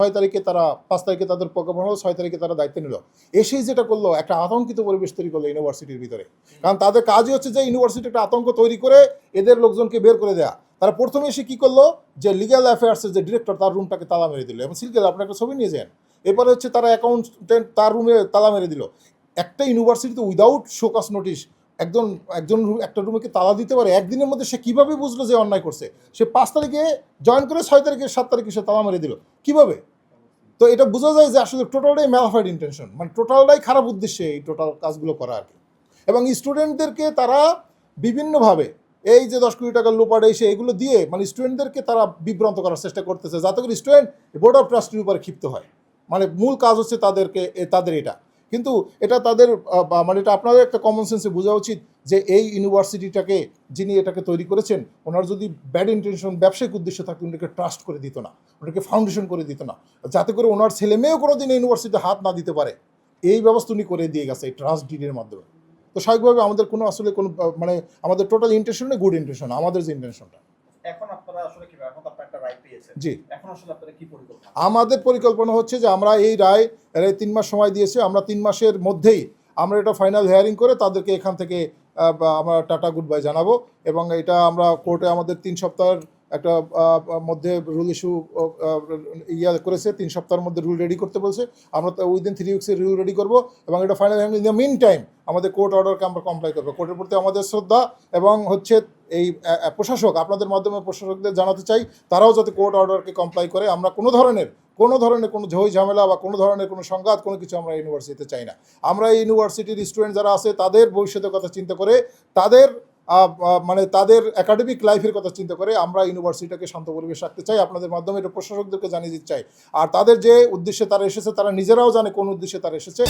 6 তারিখে তারা 5 তারিখে তাদের প্রজ্ঞাপন হলো, 6 তারিখে তারা দায়িত্ব নিল। এসেই যেটা করলো, একটা আতঙ্কিত পরিবেশ তৈরি করলো ইউনিভার্সিটির ভিতরে। কারণ তাদের কাজই হচ্ছে যে ইউনিভার্সিটি একটা আতঙ্ক তৈরি করে এদের লোকজনকে বের করে দেয়া। তারা প্রথমে এসে কি করলো, যে লিগ্যাল অ্যাফেয়ার্সের যে ডিরেক্টর তার রুমটাকে তালা মেরে দিল, এবং সিলকেল আপনার একটা ছবি নিয়ে যান। এরপরে হচ্ছে তারা অ্যাকাউন্টেন্ট তার রুমে তালা মেরে দিল। একটা ইউনিভার্সিটিতে উইদাউট শোকস নোটিশ একজন একটা রুমে তালা দিতে পারে? একদিনের মধ্যে সে কীভাবে বুঝলো যে অন্যায় করছে? সে 5 তারিখে জয়েন করে 6 তারিখে 7 তারিখে সে তালা মেরে দিল কীভাবে? তো এটা বোঝা যায় যে আসলে টোটালটাই ম্যালাফাইড ইন্টেনশন, মানে টোটালটাই খারাপ উদ্দেশ্যে এই টোটাল কাজগুলো করা আর কি। এবং স্টুডেন্টদেরকে তারা বিভিন্নভাবে এই যে 10 কোটি টাকার লোপাট এসে এগুলো দিয়ে মানে স্টুডেন্টদেরকে তারা বিভ্রান্ত করার চেষ্টা করতেছে, যাতে করে স্টুডেন্ট বোর্ড অফ ট্রাস্টির উপরে ক্ষিপ্ত হয়। মানে মূল কাজ হচ্ছে তাদের এটা, কিন্তু এটা তাদের মানে এটা আপনাদের একটা কমন সেন্সে বোঝা উচিত যে এই ইউনিভার্সিটিটাকে যিনি এটাকে তৈরি করেছেন, ওনার যদি ব্যাড ইন্টেনশন ব্যবসায়িক উদ্দেশ্য থাকতো ওনাকে ট্রাস্ট করে দিত না, ওনাকে ফাউন্ডেশন করে দিত না, যাতে করে ওনার ছেলে মেয়েও কোনো দিন ইউনিভার্সিটিতে হাত না দিতে পারে। এই ব্যবস্থা উনি করে দিয়ে গেছে এই ট্রাস্ট ডিডের মাধ্যমে। তো স্বাভাবিকভাবে আমাদের কোনো আসলে কোনো মানে আমাদের টোটাল ইন্টেনশন নেই, গুড ইন্টেনশন আমাদের যে ইন্টেনশনটা। এখন আপনারা আসলে কি, এখন তো আপনারা একটা রায় পেয়েছেন, জি, এখন আসলে আপনাদের কি পরিকল্পনা? আমাদের পরিকল্পনা হচ্ছে যে আমরা এই রায় 3 মাস সময় দিয়েছে, আমরা 3 মাসের মধ্যেই আমরা এটা ফাইনাল হিয়ারিং করে তাদেরকে এখান থেকে আমরা টাটা গুড বাই জানাবো। এবং এটা আমরা কোর্টে আমাদের 3 সপ্তাহের একটা মধ্যে রুল ইস্যু করেছে, 3 সপ্তাহের মধ্যে রুল রেডি করতে বলছে। আমরা তো উইদিন 3 উইক্সে রুল রেডি করবো এবং এটা final hearing. In the meantime আমাদের কোর্ট অর্ডারকে আমরা কমপ্লাই করবো। কোর্টের প্রতি আমাদের শ্রদ্ধা এবং হচ্ছে এই প্রশাসক, আপনাদের মাধ্যমে প্রশাসকদের জানাতে চাই তারাও যাতে কোর্ট অর্ডারকে কমপ্লাই করে। আমরা কোনো ধরনের কোনো ঝই ঝামেলা বা কোনো ধরনের কোনো সংঘাত কোনো কিছু আমরা ইউনিভার্সিটিতে চাই না। আমরা এই ইউনিভার্সিটির স্টুডেন্ট যারা আছে তাদের ভবিষ্যতের কথা চিন্তা করে, তাদের মানে তাদের একাডেমিক লাইফের কথা চিন্তা করে আমরা ইউনিভার্সিটিটাকে শান্ত পরিবেশ রাখতে চাই। আপনাদের মাধ্যমে এটা প্রশাসকদেরকে জানিয়ে দিতে চাই। আর তাদের যে উদ্দেশ্যে তারা এসেছে তারা নিজেরাও জানে কোন উদ্দেশ্যে তারা এসেছে।